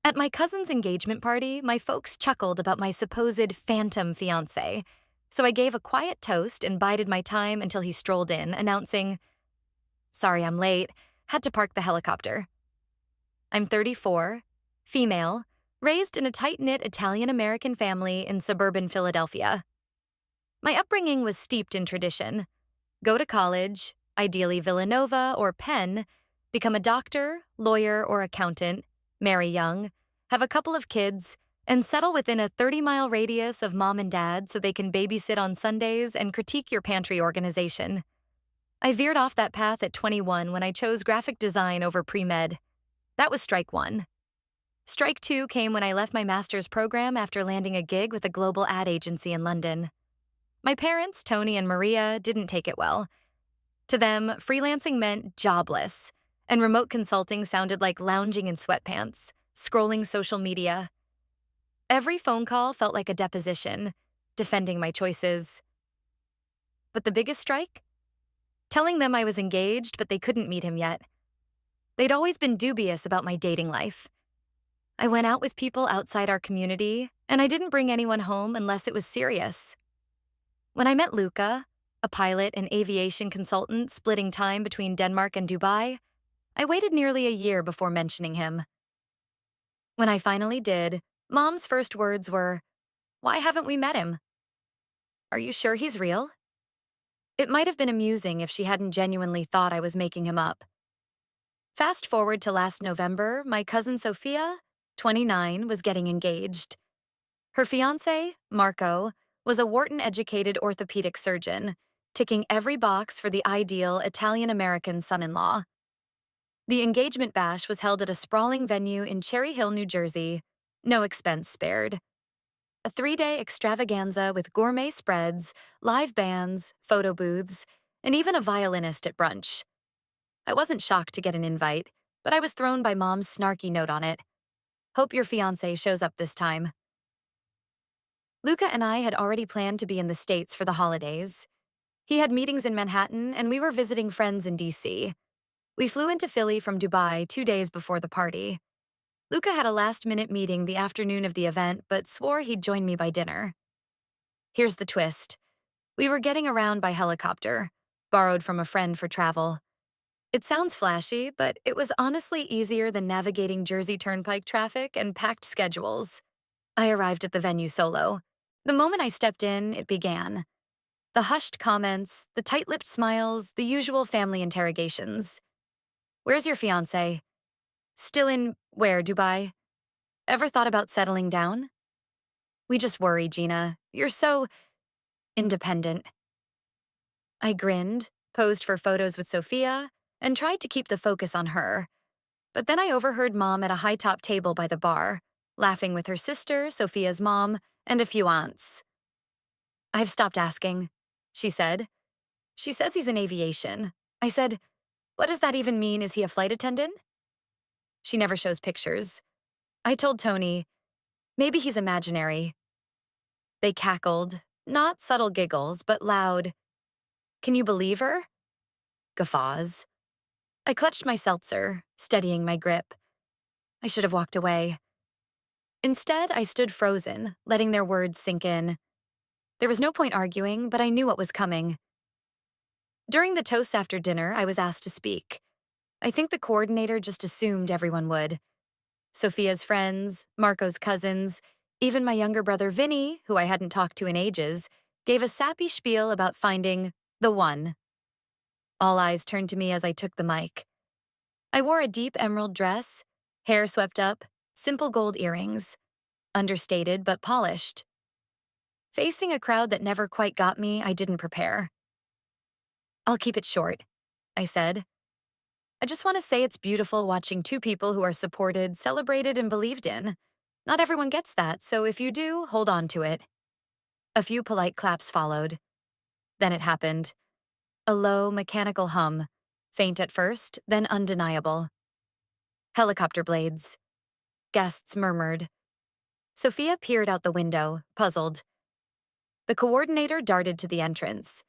At my cousin's engagement party, my folks chuckled about my supposed phantom fiancé, so I gave a quiet toast and bided my time until he strolled in, announcing, "Sorry I'm late, had to park the helicopter." I'm 34, female, raised in a tight-knit Italian-American family in suburban Philadelphia. My upbringing was steeped in tradition. Go to college, ideally Villanova or Penn, become a doctor, lawyer, or accountant, marry young, have a couple of kids, and settle within a 30-mile radius of mom and dad so they can babysit on Sundays and critique your pantry organization. I veered off that path at 21 when I chose graphic design over pre-med. That was strike one. Strike two came when I left my master's program after landing a gig with a global ad agency in London. My parents, Tony and Maria, didn't take it well. To them, freelancing meant jobless, and remote consulting sounded like lounging in sweatpants, scrolling social media. Every phone call felt like a deposition, defending my choices. But the biggest strike? Telling them I was engaged, but they couldn't meet him yet. They'd always been dubious about my dating life. I went out with people outside our community, and I didn't bring anyone home unless it was serious. When I met Luca, a pilot and aviation consultant splitting time between Denmark and Dubai, I waited nearly a year before mentioning him. When I finally did, Mom's first words were, "Why haven't we met him? Are you sure he's real?" It might have been amusing if she hadn't genuinely thought I was making him up. Fast forward to last November, my cousin Sophia, 29, was getting engaged. Her fiancé, Marco, was a Wharton-educated orthopedic surgeon, ticking every box for the ideal Italian-American son-in-law. The engagement bash was held at a sprawling venue in Cherry Hill, New Jersey, no expense spared. A 3-day extravaganza with gourmet spreads, live bands, photo booths, and even a violinist at brunch. I wasn't shocked to get an invite, but I was thrown by Mom's snarky note on it. "Hope your fiancé shows up this time." Luca and I had already planned to be in the States for the holidays. He had meetings in Manhattan, and we were visiting friends in D.C. We flew into Philly from Dubai 2 days before the party. Luca had a last-minute meeting the afternoon of the event, but swore he'd join me by dinner. Here's the twist. We were getting around by helicopter, borrowed from a friend for travel. It sounds flashy, but it was honestly easier than navigating Jersey Turnpike traffic and packed schedules. I arrived at the venue solo. The moment I stepped in, it began. The hushed comments, the tight-lipped smiles, the usual family interrogations. "Where's your fiancé?" "Still in, where, Dubai?" "Ever thought about settling down?" "We just worry, Gina. You're so independent." I grinned, posed for photos with Sophia, and tried to keep the focus on her. But then I overheard Mom at a high-top table by the bar, laughing with her sister, Sophia's mom, and a few aunts. "I've stopped asking," she said. "She says he's in aviation." I said, "What does that even mean? Is he a flight attendant?" "She never shows pictures." I told Tony, "Maybe he's imaginary." They cackled, not subtle giggles, but loud, "Can you believe her?" guffaws. I clutched my seltzer, steadying my grip. I should have walked away. Instead, I stood frozen, letting their words sink in. There was no point arguing, but I knew what was coming. During the toast after dinner, I was asked to speak. I think the coordinator just assumed everyone would. Sophia's friends, Marco's cousins, even my younger brother Vinny, who I hadn't talked to in ages, gave a sappy spiel about finding the one. All eyes turned to me as I took the mic. I wore a deep emerald dress, hair swept up, simple gold earrings, understated but polished. Facing a crowd that never quite got me, I didn't prepare. "I'll keep it short," I said. "I just want to say it's beautiful watching two people who are supported, celebrated, and believed in. Not everyone gets that, so if you do, hold on to it." A few polite claps followed. Then it happened. A low, mechanical hum, faint at first, then undeniable. Helicopter blades. Guests murmured. Sophia peered out the window, puzzled. The coordinator darted to the entrance.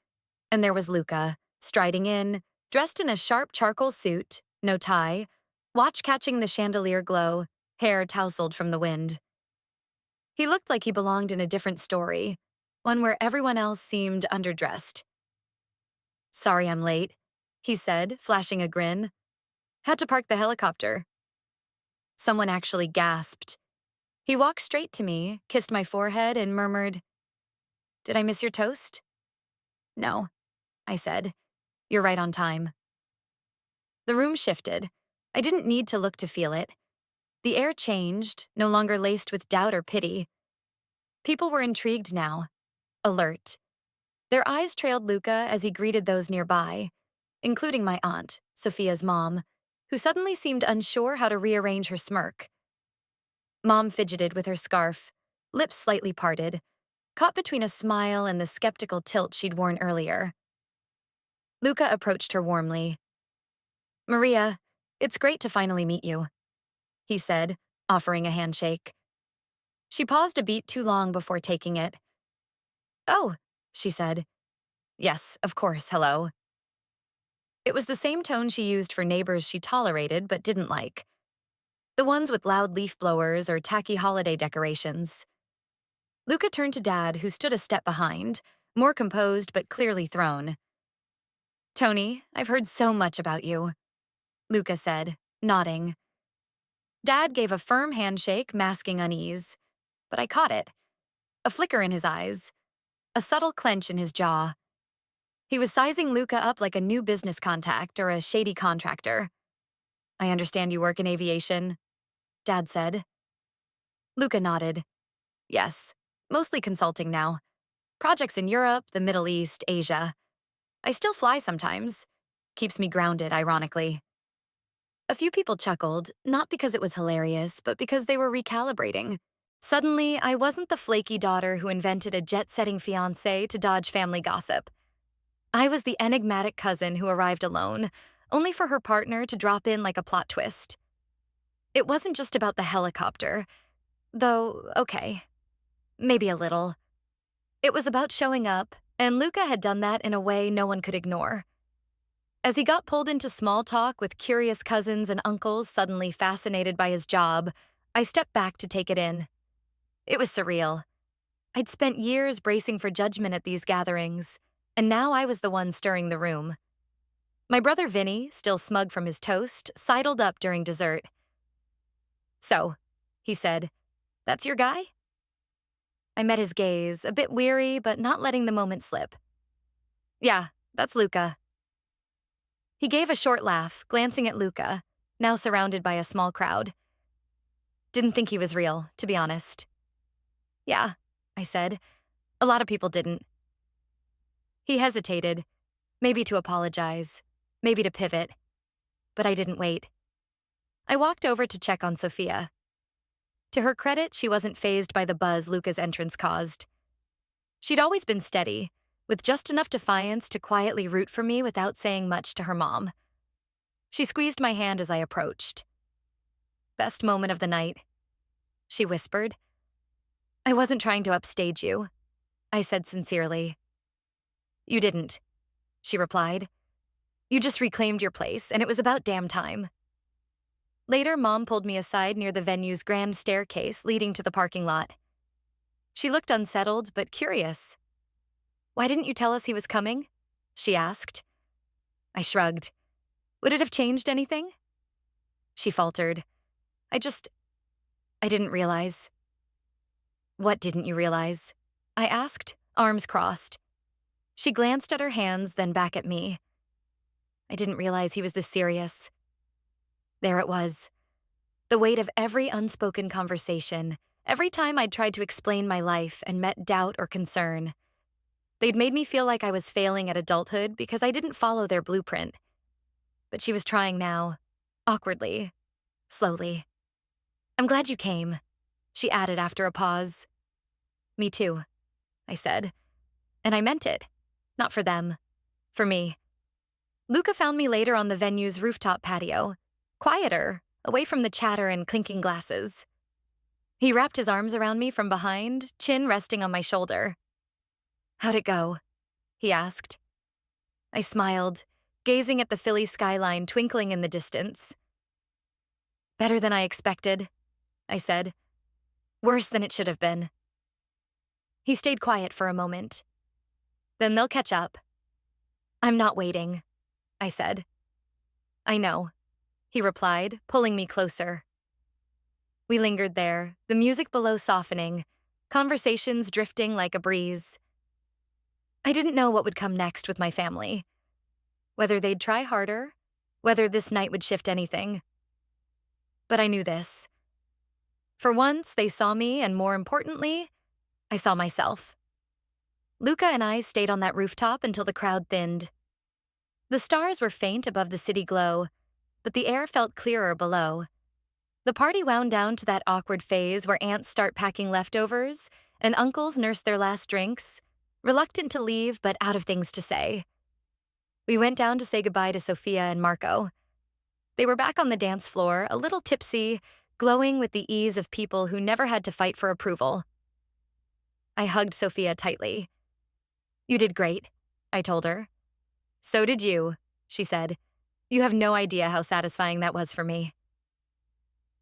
And there was Luca, striding in, dressed in a sharp charcoal suit, no tie, watch catching the chandelier glow, hair tousled from the wind. He looked like he belonged in a different story, one where everyone else seemed underdressed. "Sorry I'm late," he said, flashing a grin. "Had to park the helicopter." Someone actually gasped. He walked straight to me, kissed my forehead, and murmured, "Did I miss your toast?" "No," I said. "You're right on time." The room shifted. I didn't need to look to feel it. The air changed, no longer laced with doubt or pity. People were intrigued now, alert. Their eyes trailed Luca as he greeted those nearby, including my aunt, Sophia's mom, who suddenly seemed unsure how to rearrange her smirk. Mom fidgeted with her scarf, lips slightly parted, caught between a smile and the skeptical tilt she'd worn earlier. Luca approached her warmly. "Maria, it's great to finally meet you," he said, offering a handshake. She paused a beat too long before taking it. "Oh," she said. "Yes, of course, hello." It was the same tone she used for neighbors she tolerated but didn't like. The ones with loud leaf blowers or tacky holiday decorations. Luca turned to Dad, who stood a step behind, more composed but clearly thrown. "Tony, I've heard so much about you," Luca said, nodding. Dad gave a firm handshake, masking unease. But I caught it. A flicker in his eyes. A subtle clench in his jaw. He was sizing Luca up like a new business contact or a shady contractor. "I understand you work in aviation," Dad said. Luca nodded. "Yes, mostly consulting now. Projects in Europe, the Middle East, Asia. I still fly sometimes. Keeps me grounded, ironically." A few people chuckled, not because it was hilarious, but because they were recalibrating. Suddenly, I wasn't the flaky daughter who invented a jet-setting fiancé to dodge family gossip. I was the enigmatic cousin who arrived alone, only for her partner to drop in like a plot twist. It wasn't just about the helicopter, though, okay, maybe a little. It was about showing up, and Luca had done that in a way no one could ignore. As he got pulled into small talk with curious cousins and uncles suddenly fascinated by his job, I stepped back to take it in. It was surreal. I'd spent years bracing for judgment at these gatherings, and now I was the one stirring the room. My brother Vinny, still smug from his toast, sidled up during dessert. "So," he said, "that's your guy?" I met his gaze, a bit weary but not letting the moment slip. "Yeah, that's Luca." He gave a short laugh, glancing at Luca, now surrounded by a small crowd. "Didn't think he was real, to be honest." "Yeah," I said. "A lot of people didn't." He hesitated, maybe to apologize, maybe to pivot. But I didn't wait. I walked over to check on Sophia. To her credit, she wasn't fazed by the buzz Luca's entrance caused. She'd always been steady, with just enough defiance to quietly root for me without saying much to her mom. She squeezed my hand as I approached. "Best moment of the night," she whispered. "I wasn't trying to upstage you," I said sincerely. "You didn't," she replied. "You just reclaimed your place, and it was about damn time." Later, Mom pulled me aside near the venue's grand staircase leading to the parking lot. She looked unsettled but curious. "Why didn't you tell us he was coming?" she asked. I shrugged. "Would it have changed anything?" She faltered. I didn't realize." "What didn't you realize?" I asked, arms crossed. She glanced at her hands, then back at me. "I didn't realize he was this serious." There it was. The weight of every unspoken conversation, every time I'd tried to explain my life and met doubt or concern. They'd made me feel like I was failing at adulthood because I didn't follow their blueprint. But she was trying now, awkwardly, slowly. "I'm glad you came," she added after a pause. "Me too," I said. And I meant it. Not for them. For me. Luca found me later on the venue's rooftop patio, quieter, away from the chatter and clinking glasses. He wrapped his arms around me from behind, chin resting on my shoulder. "How'd it go?" he asked. I smiled, gazing at the Philly skyline twinkling in the distance. "Better than I expected," I said. Worse than it should have been. He stayed quiet for a moment. Then they'll catch up. I'm not waiting, I said. I know, he replied, pulling me closer. We lingered there, the music below softening, conversations drifting like a breeze. I didn't know what would come next with my family. Whether they'd try harder, whether this night would shift anything. But I knew this. For once, they saw me, and more importantly, I saw myself. Luca and I stayed on that rooftop until the crowd thinned. The stars were faint above the city glow, but the air felt clearer below. The party wound down to that awkward phase where aunts start packing leftovers and uncles nurse their last drinks, reluctant to leave but out of things to say. We went down to say goodbye to Sophia and Marco. They were back on the dance floor, a little tipsy, glowing with the ease of people who never had to fight for approval. I hugged Sophia tightly. You did great, I told her. So did you, she said. You have no idea how satisfying that was for me.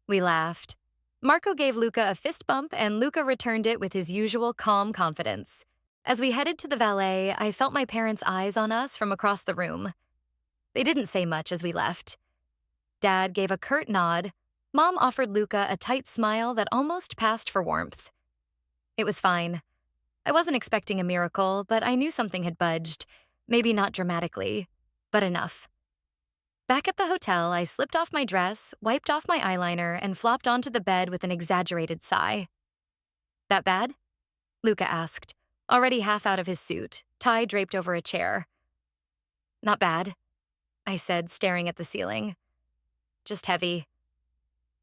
We laughed. Marco gave Luca a fist bump, and Luca returned it with his usual calm confidence. As we headed to the valet, I felt my parents' eyes on us from across the room. They didn't say much as we left. Dad gave a curt nod. Mom offered Luca a tight smile that almost passed for warmth. It was fine. I wasn't expecting a miracle, but I knew something had budged. Maybe not dramatically, but enough. Back at the hotel, I slipped off my dress, wiped off my eyeliner, and flopped onto the bed with an exaggerated sigh. That bad? Luca asked, already half out of his suit, tie draped over a chair. Not bad, I said, staring at the ceiling. Just heavy.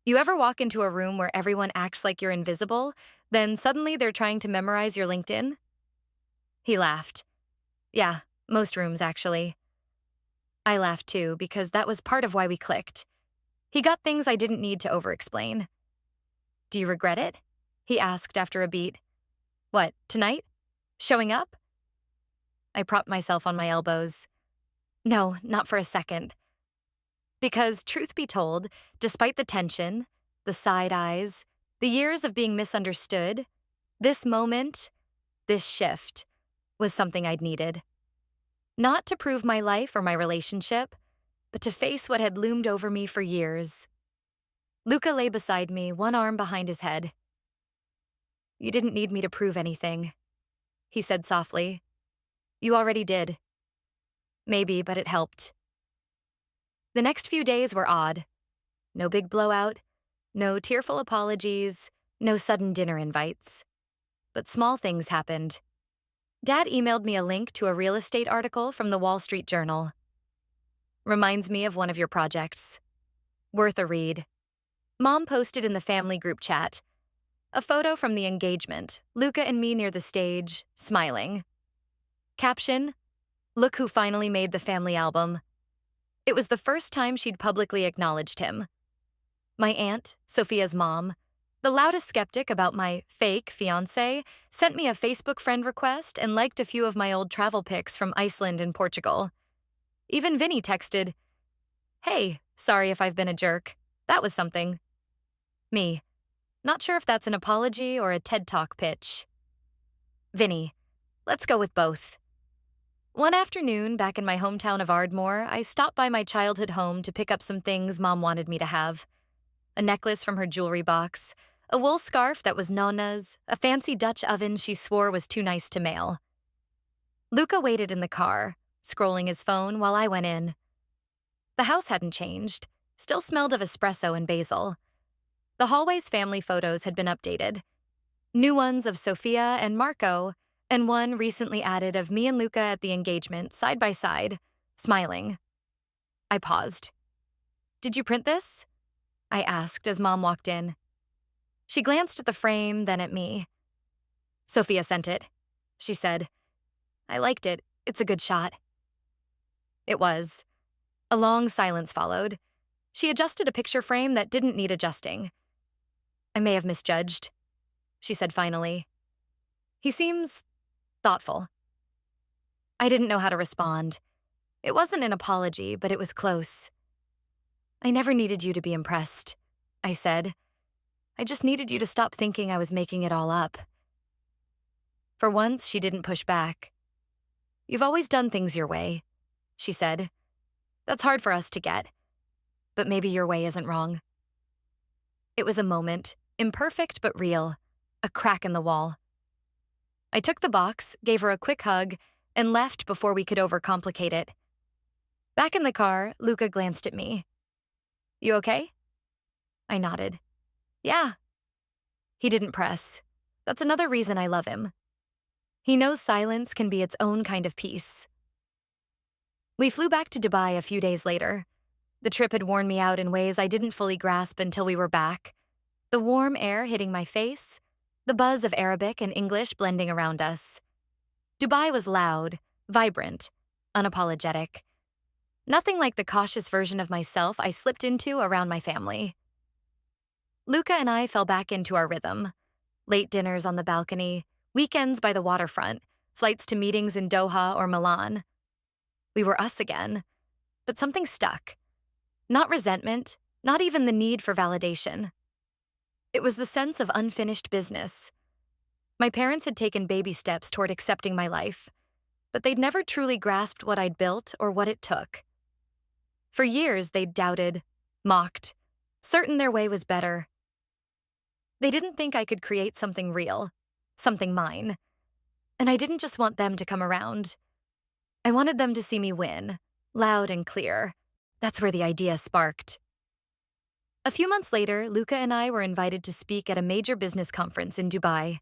You ever walk into a room where everyone acts like you're invisible, then suddenly they're trying to memorize your LinkedIn? He laughed. Yeah, most rooms, actually. I laughed too, because that was part of why we clicked. He got things I didn't need to over-explain. Do you regret it? He asked after a beat. What, tonight? Showing up? I propped myself on my elbows. No, not for a second. Because, truth be told, despite the tension, the side eyes, the years of being misunderstood, this moment, this shift, was something I'd needed. Not to prove my life or my relationship, but to face what had loomed over me for years. Luca lay beside me, one arm behind his head. You didn't need me to prove anything, he said softly. You already did. Maybe, but it helped. The next few days were odd. No big blowout, no tearful apologies, no sudden dinner invites. But small things happened. Dad emailed me a link to a real estate article from the Wall Street Journal. Reminds me of one of your projects. Worth a read. Mom posted in the family group chat. A photo from the engagement, Luca and me near the stage, smiling. Caption, look who finally made the family album. It was the first time she'd publicly acknowledged him. My aunt, Sophia's mom, the loudest skeptic about my fake fiancé, sent me a Facebook friend request and liked a few of my old travel pics from Iceland and Portugal. Even Vinny texted, Hey, sorry if I've been a jerk. That was something. Me. Not sure if that's an apology or a TED Talk pitch. Vinny. Let's go with both. One afternoon, back in my hometown of Ardmore, I stopped by my childhood home to pick up some things Mom wanted me to have. A necklace from her jewelry box, a wool scarf that was Nonna's, a fancy Dutch oven she swore was too nice to mail. Luca waited in the car, scrolling his phone while I went in. The house hadn't changed, still smelled of espresso and basil. The hallway's family photos had been updated. New ones of Sophia and Marco, and one recently added of me and Luca at the engagement, side by side, smiling. I paused. Did you print this? I asked as Mom walked in. She glanced at the frame, then at me. Sophia sent it, she said. I liked it. It's a good shot. It was. A long silence followed. She adjusted a picture frame that didn't need adjusting. I may have misjudged, she said finally. He seems thoughtful. I didn't know how to respond. It wasn't an apology, but it was close. I never needed you to be impressed, I said. I just needed you to stop thinking I was making it all up. For once, she didn't push back. You've always done things your way, she said. That's hard for us to get, but maybe your way isn't wrong. It was a moment, imperfect but real, a crack in the wall. I took the box, gave her a quick hug, and left before we could overcomplicate it. Back in the car, Luca glanced at me. You okay? I nodded. Yeah. He didn't press. That's another reason I love him. He knows silence can be its own kind of peace. We flew back to Dubai a few days later. The trip had worn me out in ways I didn't fully grasp until we were back. The warm air hitting my face, the buzz of Arabic and English blending around us. Dubai was loud, vibrant, unapologetic. Nothing like the cautious version of myself I slipped into around my family. Luca and I fell back into our rhythm. Late dinners on the balcony, weekends by the waterfront, flights to meetings in Doha or Milan. We were us again, but something stuck. Not resentment, not even the need for validation. It was the sense of unfinished business. My parents had taken baby steps toward accepting my life, but they'd never truly grasped what I'd built or what it took. For years, they'd doubted, mocked, certain their way was better. They didn't think I could create something real, something mine. And I didn't just want them to come around. I wanted them to see me win, loud and clear. That's where the idea sparked. A few months later, Luca and I were invited to speak at a major business conference in Dubai.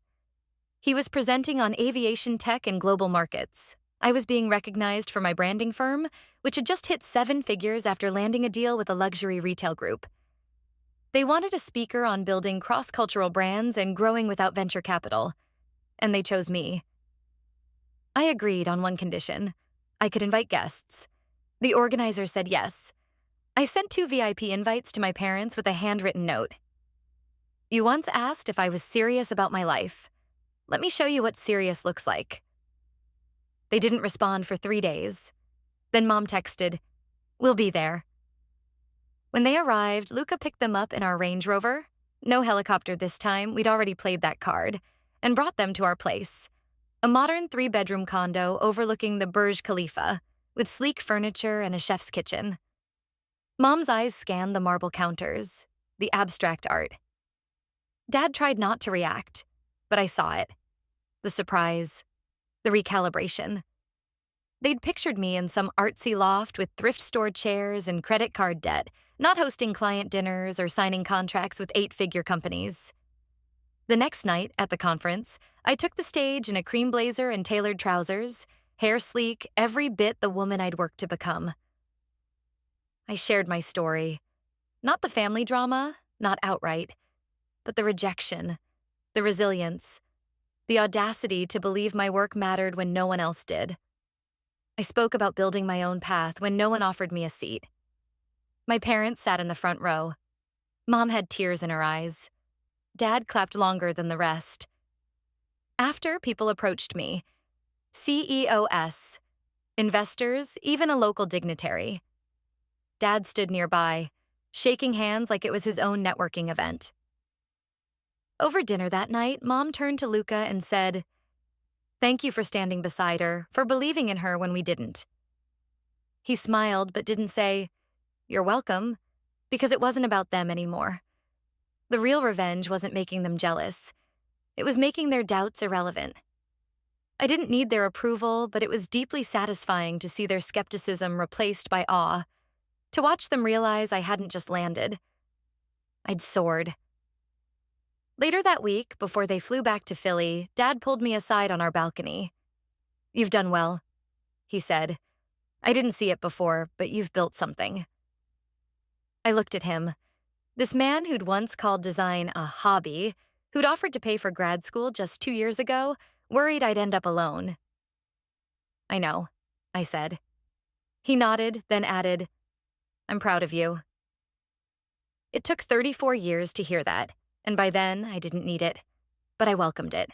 He was presenting on aviation tech and global markets. I was being recognized for my branding firm, which had just hit 7 figures after landing a deal with a luxury retail group. They wanted a speaker on building cross-cultural brands and growing without venture capital, and they chose me. I agreed on one condition. I could invite guests. The organizer said yes. I sent 2 VIP invites to my parents with a handwritten note. You once asked if I was serious about my life. Let me show you what serious looks like. They didn't respond for 3 days. Then Mom texted, "We'll be there." When they arrived, Luca picked them up in our Range Rover. No helicopter this time, we'd already played that card, and brought them to our place. A modern 3-bedroom condo overlooking the Burj Khalifa, with sleek furniture and a chef's kitchen. Mom's eyes scanned the marble counters, the abstract art. Dad tried not to react, but I saw it. The surprise, the recalibration. They'd pictured me in some artsy loft with thrift store chairs and credit card debt, not hosting client dinners or signing contracts with 8-figure companies. The next night, at the conference, I took the stage in a cream blazer and tailored trousers, hair sleek, every bit the woman I'd worked to become. I shared my story. Not the family drama, not outright, but the rejection, the resilience, the audacity to believe my work mattered when no one else did. I spoke about building my own path when no one offered me a seat. My parents sat in the front row. Mom had tears in her eyes. Dad clapped longer than the rest. After, people approached me. CEOs, investors, even a local dignitary. Dad stood nearby, shaking hands like it was his own networking event. Over dinner that night, Mom turned to Luca and said, "Thank you for standing beside her, for believing in her when we didn't." He smiled but didn't say, "You're welcome," because it wasn't about them anymore. The real revenge wasn't making them jealous. It was making their doubts irrelevant. I didn't need their approval, but it was deeply satisfying to see their skepticism replaced by awe, to watch them realize I hadn't just landed. I'd soared. Later that week, before they flew back to Philly, Dad pulled me aside on our balcony. "You've done well," he said. "I didn't see it before, but you've built something." I looked at him. This man who'd once called design a hobby, who'd offered to pay for grad school just 2 years ago, worried I'd end up alone. "I know," I said. He nodded, then added, "I'm proud of you." It took 34 years to hear that, and by then I didn't need it, but I welcomed it.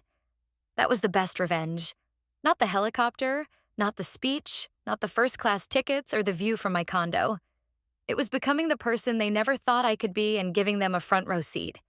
That was the best revenge. Not the helicopter, not the speech, not the first-class tickets or the view from my condo. It was becoming the person they never thought I could be and giving them a front-row seat.